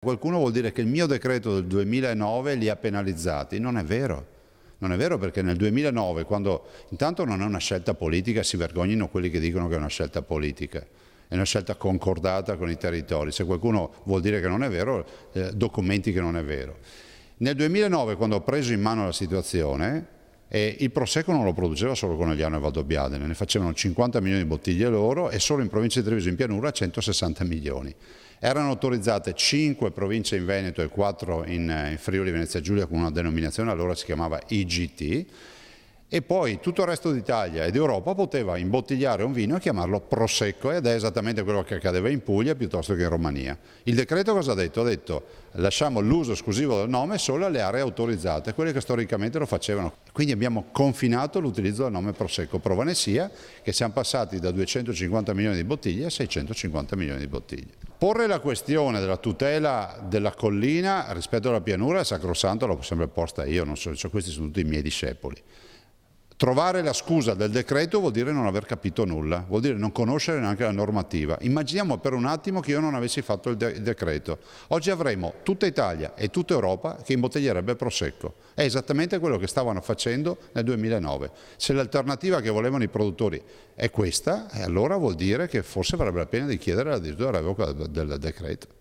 Qualcuno vuol dire che il mio decreto del 2009 li ha penalizzati. Non è vero. Non è vero, perché nel 2009, quando intanto non è una scelta politica, si vergognino quelli che dicono che è una scelta politica, è una scelta concordata con i territori. Se qualcuno vuol dire che non è vero, documenti che non è vero. Nel 2009, quando ho preso in mano la situazione, il Prosecco non lo produceva solo Conegliano e Valdobbiadene, ne facevano 50 milioni di bottiglie loro e solo in provincia di Treviso in pianura 160 milioni. Erano autorizzate 5 province in Veneto e 4 in Friuli Venezia Giulia con una denominazione, allora si chiamava IGT, e poi tutto il resto d'Italia ed Europa poteva imbottigliare un vino e chiamarlo Prosecco, ed è esattamente quello che accadeva in Puglia piuttosto che in Romania. Il decreto cosa ha detto? Ha detto lasciamo l'uso esclusivo del nome solo alle aree autorizzate, quelle che storicamente lo facevano. Quindi abbiamo confinato l'utilizzo del nome Prosecco. Prova ne sia che siamo passati da 250 milioni di bottiglie a 650 milioni di bottiglie. Porre la questione della tutela della collina rispetto alla pianura è sacrosanto, l'ho sempre posta io, non so, questi sono tutti i miei discepoli. Trovare la scusa del decreto vuol dire non aver capito nulla, vuol dire non conoscere neanche la normativa. Immaginiamo per un attimo che io non avessi fatto il decreto. Oggi avremo tutta Italia e tutta Europa che imbottiglierebbe Prosecco. È esattamente quello che stavano facendo nel 2009. Se l'alternativa che volevano i produttori è questa, allora vuol dire che forse varrebbe la pena di chiedere addirittura la revoca del decreto.